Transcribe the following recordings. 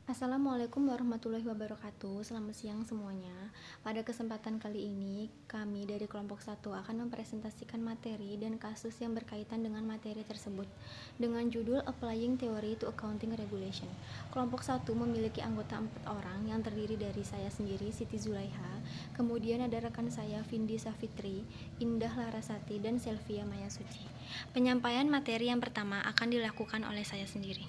Assalamualaikum warahmatullahi wabarakatuh. Selamat siang semuanya. Pada kesempatan kali ini, kami dari kelompok 1 akan mempresentasikan materi dan kasus yang berkaitan dengan materi tersebut dengan judul Applying Theory to Accounting Regulation. Kelompok 1 memiliki anggota 4 orang yang terdiri dari saya sendiri, Siti Zulaiha, kemudian ada rekan saya, Vindi Safitri, Indah Larasati, dan Selvia Mayasuci. Penyampaian materi yang pertama akan dilakukan oleh saya sendiri.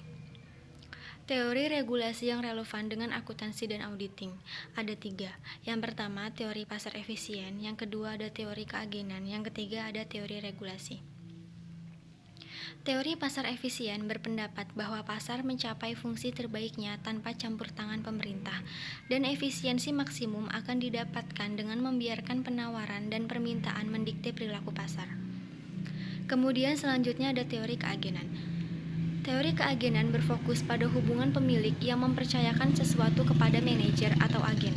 Teori regulasi yang relevan dengan akuntansi dan auditing. Ada 3. Yang pertama, teori pasar efisien. Yang kedua, ada teori keagenan. Yang ketiga, ada teori regulasi. Teori pasar efisien berpendapat bahwa pasar mencapai fungsi terbaiknya tanpa campur tangan pemerintah, dan efisiensi maksimum akan didapatkan dengan membiarkan penawaran dan permintaan mendikte perilaku pasar. Kemudian selanjutnya ada teori keagenan. Teori keagenan berfokus pada hubungan pemilik yang mempercayakan sesuatu kepada manajer atau agen.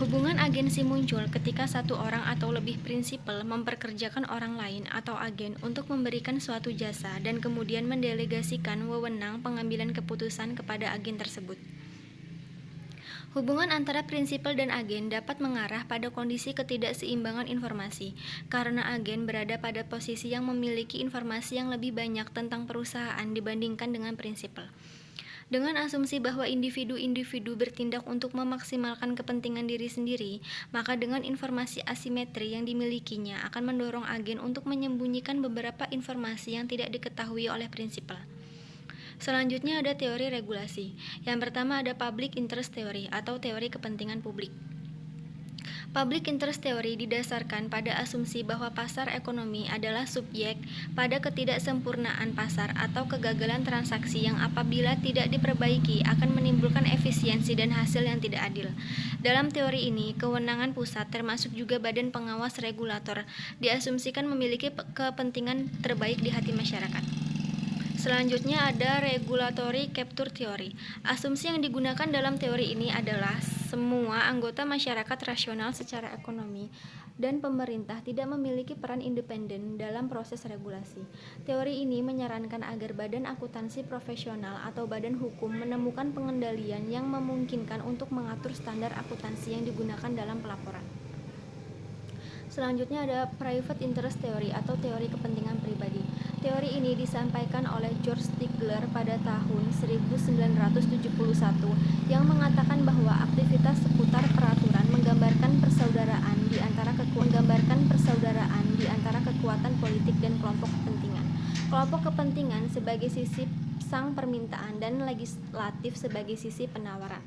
Hubungan agensi muncul ketika satu orang atau lebih prinsipal memperkerjakan orang lain atau agen untuk memberikan suatu jasa dan kemudian mendelegasikan wewenang pengambilan keputusan kepada agen tersebut. Hubungan antara prinsipal dan agen dapat mengarah pada kondisi ketidakseimbangan informasi, karena agen berada pada posisi yang memiliki informasi yang lebih banyak tentang perusahaan dibandingkan dengan prinsipal. Dengan asumsi bahwa individu-individu bertindak untuk memaksimalkan kepentingan diri sendiri, maka dengan informasi asimetri yang dimilikinya akan mendorong agen untuk menyembunyikan beberapa informasi yang tidak diketahui oleh prinsipal. Selanjutnya ada teori regulasi. Yang pertama ada public interest theory atau teori kepentingan publik. Public interest theory didasarkan pada asumsi bahwa pasar ekonomi adalah subjek pada ketidaksempurnaan pasar atau kegagalan transaksi yang apabila tidak diperbaiki akan menimbulkan efisiensi dan hasil yang tidak adil. Dalam teori ini, kewenangan pusat termasuk juga badan pengawas regulator diasumsikan memiliki kepentingan terbaik di hati masyarakat. Selanjutnya ada regulatory capture theory. Asumsi yang digunakan dalam teori ini adalah semua anggota masyarakat rasional secara ekonomi dan pemerintah tidak memiliki peran independen dalam proses regulasi. Teori ini menyarankan agar badan akuntansi profesional atau badan hukum menemukan pengendalian yang memungkinkan untuk mengatur standar akuntansi yang digunakan dalam pelaporan. Selanjutnya ada private interest theory atau teori kepentingan pribadi. Teori ini disampaikan oleh George Stigler pada tahun 1971 yang mengatakan bahwa aktivitas seputar peraturan menggambarkan persaudaraan di antara kekuatan politik dan kelompok kepentingan. Kelompok kepentingan sebagai sisi sang permintaan dan legislatif sebagai sisi penawaran.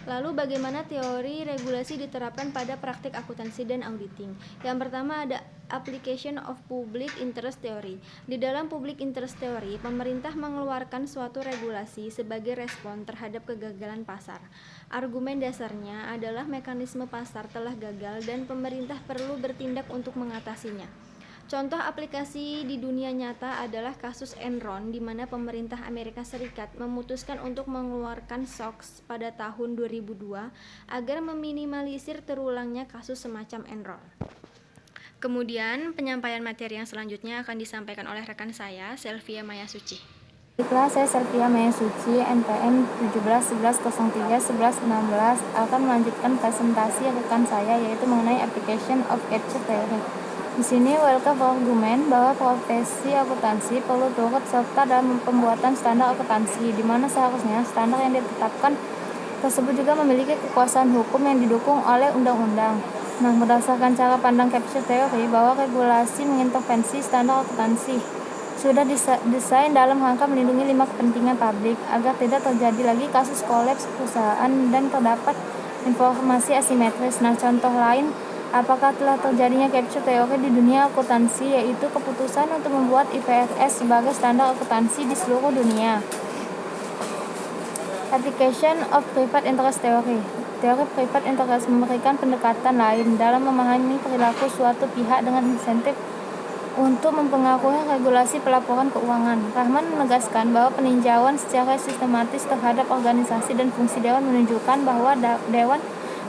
Lalu bagaimana teori regulasi diterapkan pada praktik akuntansi dan auditing? Yang pertama ada application of public interest theory. Di dalam public interest theory, pemerintah mengeluarkan suatu regulasi sebagai respon terhadap kegagalan pasar. Argumen dasarnya adalah mekanisme pasar telah gagal dan pemerintah perlu bertindak untuk mengatasinya. Contoh aplikasi di dunia nyata adalah kasus Enron di mana pemerintah Amerika Serikat memutuskan untuk mengeluarkan SOX pada tahun 2002 agar meminimalisir terulangnya kasus semacam Enron. Kemudian penyampaian materi yang selanjutnya akan disampaikan oleh rekan saya, Selvia Mayasuci. Baiklah, saya Selvia Mayasuci, NPM 1711031116 akan melanjutkan presentasi rekan saya yaitu mengenai application of capture theory. Di sini welcome argumen bahwa profesi akuntansi perlu turut serta dalam pembuatan standar akuntansi, di mana seharusnya standar yang ditetapkan tersebut juga memiliki kekuasaan hukum yang didukung oleh undang-undang. Nah, berdasarkan cara pandang capture theory bahwa regulasi mengintervensi standar akuntansi sudah desain dalam rangka melindungi 5 kepentingan publik agar tidak terjadi lagi kasus kolaps perusahaan dan terdapat informasi asimetris. Nah, contoh lain apakah telah terjadinya capture teori di dunia akuntansi, yaitu keputusan untuk membuat IFRS sebagai standar akuntansi di seluruh dunia. Application of private interest theory. Teori private interest memberikan pendekatan lain dalam memahami perilaku suatu pihak dengan insentif untuk mempengaruhi regulasi pelaporan keuangan. Rahman menegaskan bahwa peninjauan secara sistematis terhadap organisasi dan fungsi dewan menunjukkan bahwa dewan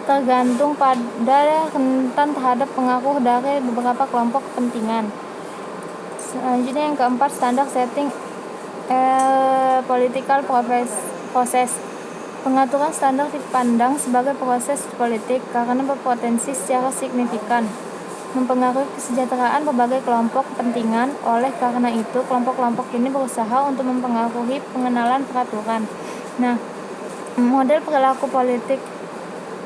tergantung pada rentan terhadap pengaruh dari beberapa kelompok kepentingan. Selanjutnya yang keempat, standar setting political Proses pengaturan standar dipandang sebagai proses politik karena berpotensi secara signifikan mempengaruhi kesejahteraan berbagai kelompok kepentingan. Oleh karena itu, kelompok-kelompok ini berusaha untuk mempengaruhi pengenalan peraturan. Nah, model perilaku politik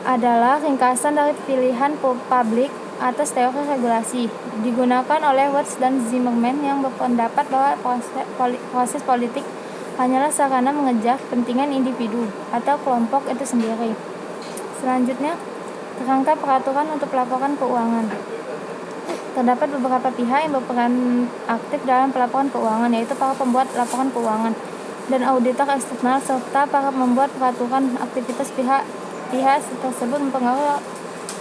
adalah ringkasan dari pilihan publik atas teori regulasi. Digunakan oleh Watts dan Zimmerman yang berpendapat bahwa proses politik hanyalah sarana mengejar kepentingan individu atau kelompok itu sendiri. Selanjutnya, kerangka peraturan untuk pelaporan keuangan. Terdapat beberapa pihak yang berperan aktif dalam pelaporan keuangan, yaitu para pembuat laporan keuangan dan auditor eksternal serta para membuat peraturan. Aktivitas pihak tersebut mempengaruhi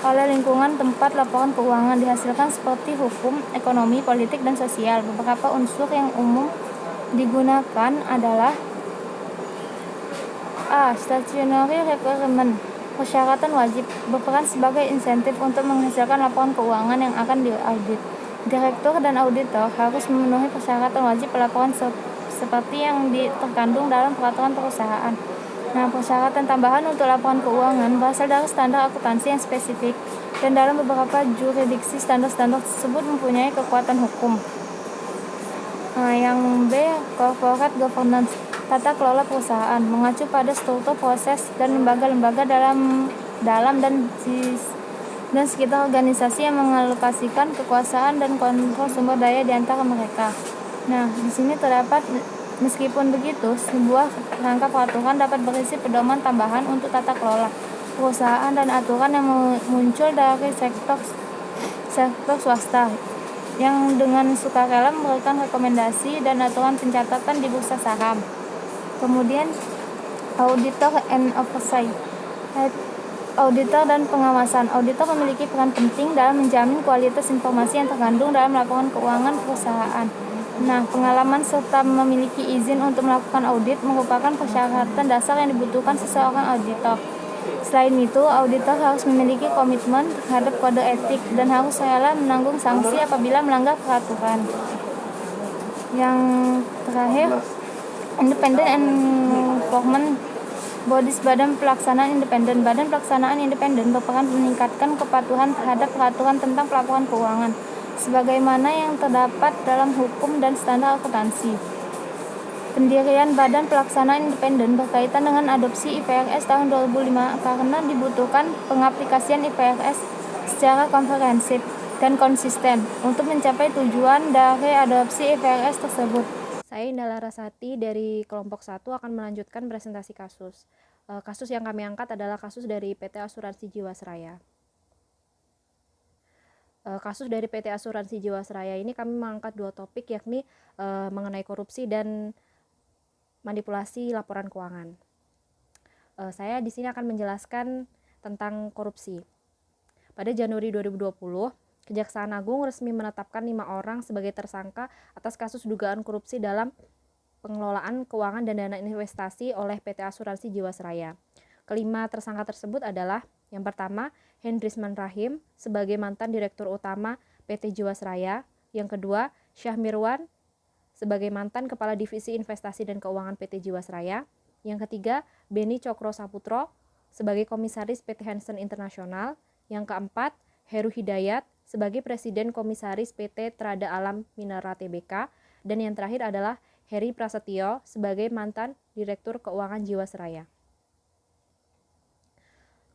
oleh lingkungan tempat laporan keuangan dihasilkan seperti hukum, ekonomi, politik, dan sosial. Beberapa unsur yang umum digunakan adalah A. Statutory requirement, persyaratan wajib, berperan sebagai insentif untuk menghasilkan laporan keuangan yang akan diaudit. Direktur dan auditor harus memenuhi persyaratan wajib pelaporan seperti yang terkandung dalam peraturan perusahaan. Nah, persyaratan tambahan untuk laporan keuangan berasal dari standar akuntansi yang spesifik, dan dalam beberapa jurisdiksi standar-standar tersebut mempunyai kekuatan hukum. Nah, yang B, corporate governance, tata kelola perusahaan, mengacu pada struktur proses dan lembaga-lembaga dalam dan sekitar organisasi yang mengalokasikan kekuasaan dan kontrol sumber daya di antara mereka. Nah, di sini terdapat, meskipun begitu, sebuah rangka peraturan dapat berisi pedoman tambahan untuk tata kelola perusahaan dan aturan yang muncul dari sektor swasta yang dengan sukarela memberikan rekomendasi dan aturan pencatatan di bursa saham. Kemudian auditor and oversight, auditor dan pengawasan. Auditor memiliki peran penting dalam menjamin kualitas informasi yang terkandung dalam laporan keuangan perusahaan. Nah, pengalaman serta memiliki izin untuk melakukan audit merupakan persyaratan dasar yang dibutuhkan seseorang auditor. Selain itu, auditor harus memiliki komitmen terhadap kode etik dan harus rela menanggung sanksi apabila melanggar peraturan. Yang terakhir, independent enforcement bodies, badan pelaksanaan independen. Badan pelaksanaan independen berperan meningkatkan kepatuhan terhadap peraturan tentang pelaporan keuangan, sebagaimana yang terdapat dalam hukum dan standar akuntansi. Pendirian Badan Pelaksanaan Independen berkaitan dengan adopsi IFRS tahun 2005 karena dibutuhkan pengaplikasian IFRS secara komprehensif dan konsisten untuk mencapai tujuan dari adopsi IFRS tersebut. Saya Indah Larasati dari kelompok 1 akan melanjutkan presentasi kasus. Kasus yang kami angkat adalah kasus dari PT Asuransi Jiwasraya. Kasus dari PT Asuransi Jiwasraya ini kami mengangkat dua topik, yakni mengenai korupsi dan manipulasi laporan keuangan. Saya di sini akan menjelaskan tentang korupsi. Pada Januari 2020, Kejaksaan Agung resmi menetapkan 5 orang sebagai tersangka atas kasus dugaan korupsi dalam pengelolaan keuangan dan dana investasi oleh PT Asuransi Jiwasraya. Kelima tersangka tersebut adalah, yang pertama, Hendrisman Rahim sebagai mantan Direktur Utama PT Jiwasraya. Yang kedua, Syah Mirwan sebagai mantan Kepala Divisi Investasi dan Keuangan PT Jiwasraya. Yang ketiga, Beni Cokro Saputro sebagai Komisaris PT Hansen Internasional. Yang keempat, Heru Hidayat sebagai Presiden Komisaris PT Trada Alam Minera Tbk. Dan yang terakhir adalah Heri Prasetyo sebagai mantan Direktur Keuangan Jiwasraya.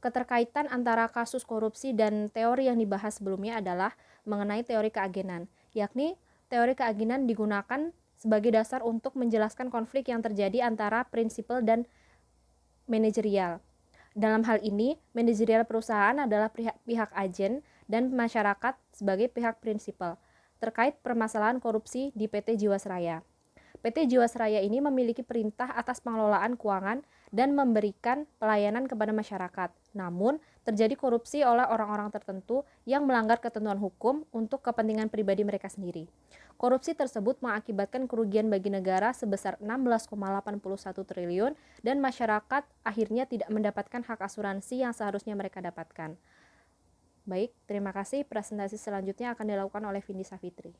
Keterkaitan antara kasus korupsi dan teori yang dibahas sebelumnya adalah mengenai teori keagenan, yakni teori keagenan digunakan sebagai dasar untuk menjelaskan konflik yang terjadi antara prinsipal dan manajerial. Dalam hal ini, manajerial perusahaan adalah pihak agen dan masyarakat sebagai pihak prinsipal terkait permasalahan korupsi di PT Jiwasraya. PT Jiwasraya ini memiliki perintah atas pengelolaan keuangan dan memberikan pelayanan kepada masyarakat. Namun, terjadi korupsi oleh orang-orang tertentu yang melanggar ketentuan hukum untuk kepentingan pribadi mereka sendiri. Korupsi tersebut mengakibatkan kerugian bagi negara sebesar 16,81 triliun dan masyarakat akhirnya tidak mendapatkan hak asuransi yang seharusnya mereka dapatkan. Baik, terima kasih. Presentasi selanjutnya akan dilakukan oleh Vindi Safitri.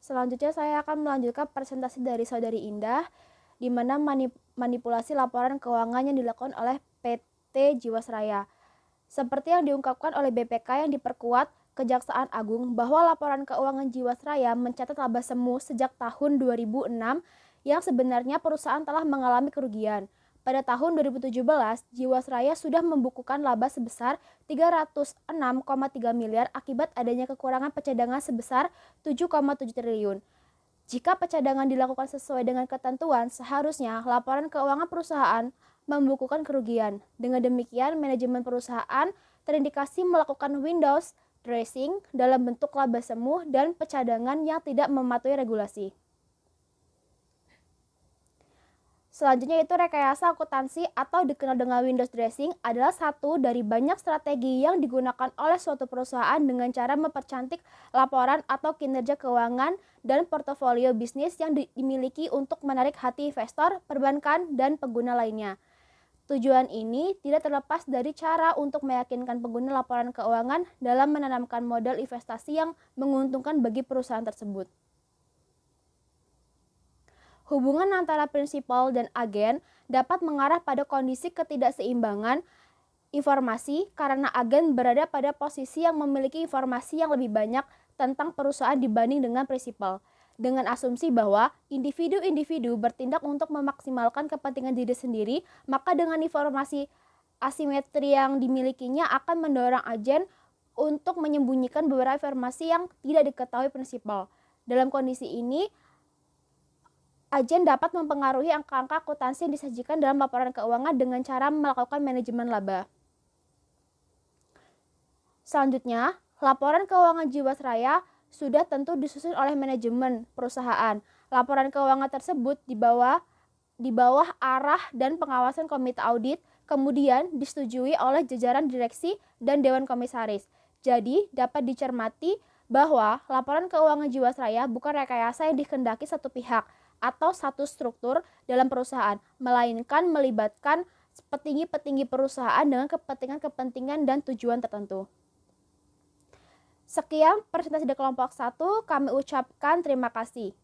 Selanjutnya saya akan melanjutkan presentasi dari Saudari Indah, di mana manipulasi laporan keuangan yang dilakukan oleh PT Jiwasraya. Seperti yang diungkapkan oleh BPK yang diperkuat Kejaksaan Agung bahwa laporan keuangan Jiwasraya mencatat laba semu sejak tahun 2006 yang sebenarnya perusahaan telah mengalami kerugian. Pada tahun 2017, Jiwasraya sudah membukukan laba sebesar 306,3 miliar akibat adanya kekurangan pencadangan sebesar 7,7 triliun. Jika pencadangan dilakukan sesuai dengan ketentuan, seharusnya laporan keuangan perusahaan membukukan kerugian. Dengan demikian, manajemen perusahaan terindikasi melakukan windows dressing dalam bentuk laba semu dan pencadangan yang tidak mematuhi regulasi. Selanjutnya itu rekayasa akuntansi atau dikenal dengan windows dressing adalah satu dari banyak strategi yang digunakan oleh suatu perusahaan dengan cara mempercantik laporan atau kinerja keuangan dan portofolio bisnis yang dimiliki untuk menarik hati investor, perbankan, dan pengguna lainnya. Tujuan ini tidak terlepas dari cara untuk meyakinkan pengguna laporan keuangan dalam menanamkan modal investasi yang menguntungkan bagi perusahaan tersebut. Hubungan antara prinsipal dan agen dapat mengarah pada kondisi ketidakseimbangan informasi karena agen berada pada posisi yang memiliki informasi yang lebih banyak tentang perusahaan dibanding dengan prinsipal. Dengan asumsi bahwa individu-individu bertindak untuk memaksimalkan kepentingan diri sendiri, maka dengan informasi asimetri yang dimilikinya akan mendorong agen untuk menyembunyikan beberapa informasi yang tidak diketahui prinsipal. Dalam kondisi ini, agen dapat mempengaruhi angka-angka akuntansi yang disajikan dalam laporan keuangan dengan cara melakukan manajemen laba. Selanjutnya, laporan keuangan Jiwasraya sudah tentu disusun oleh manajemen perusahaan. Laporan keuangan tersebut di bawah arah dan pengawasan komite audit, kemudian disetujui oleh jajaran direksi dan dewan komisaris. Jadi, dapat dicermati bahwa laporan keuangan Jiwasraya bukan rekayasa yang dikehendaki satu pihak atau satu struktur dalam perusahaan, melainkan melibatkan petinggi-petinggi perusahaan dengan kepentingan-kepentingan dan tujuan tertentu. Sekian presentasi dari kelompok 1, kami ucapkan terima kasih.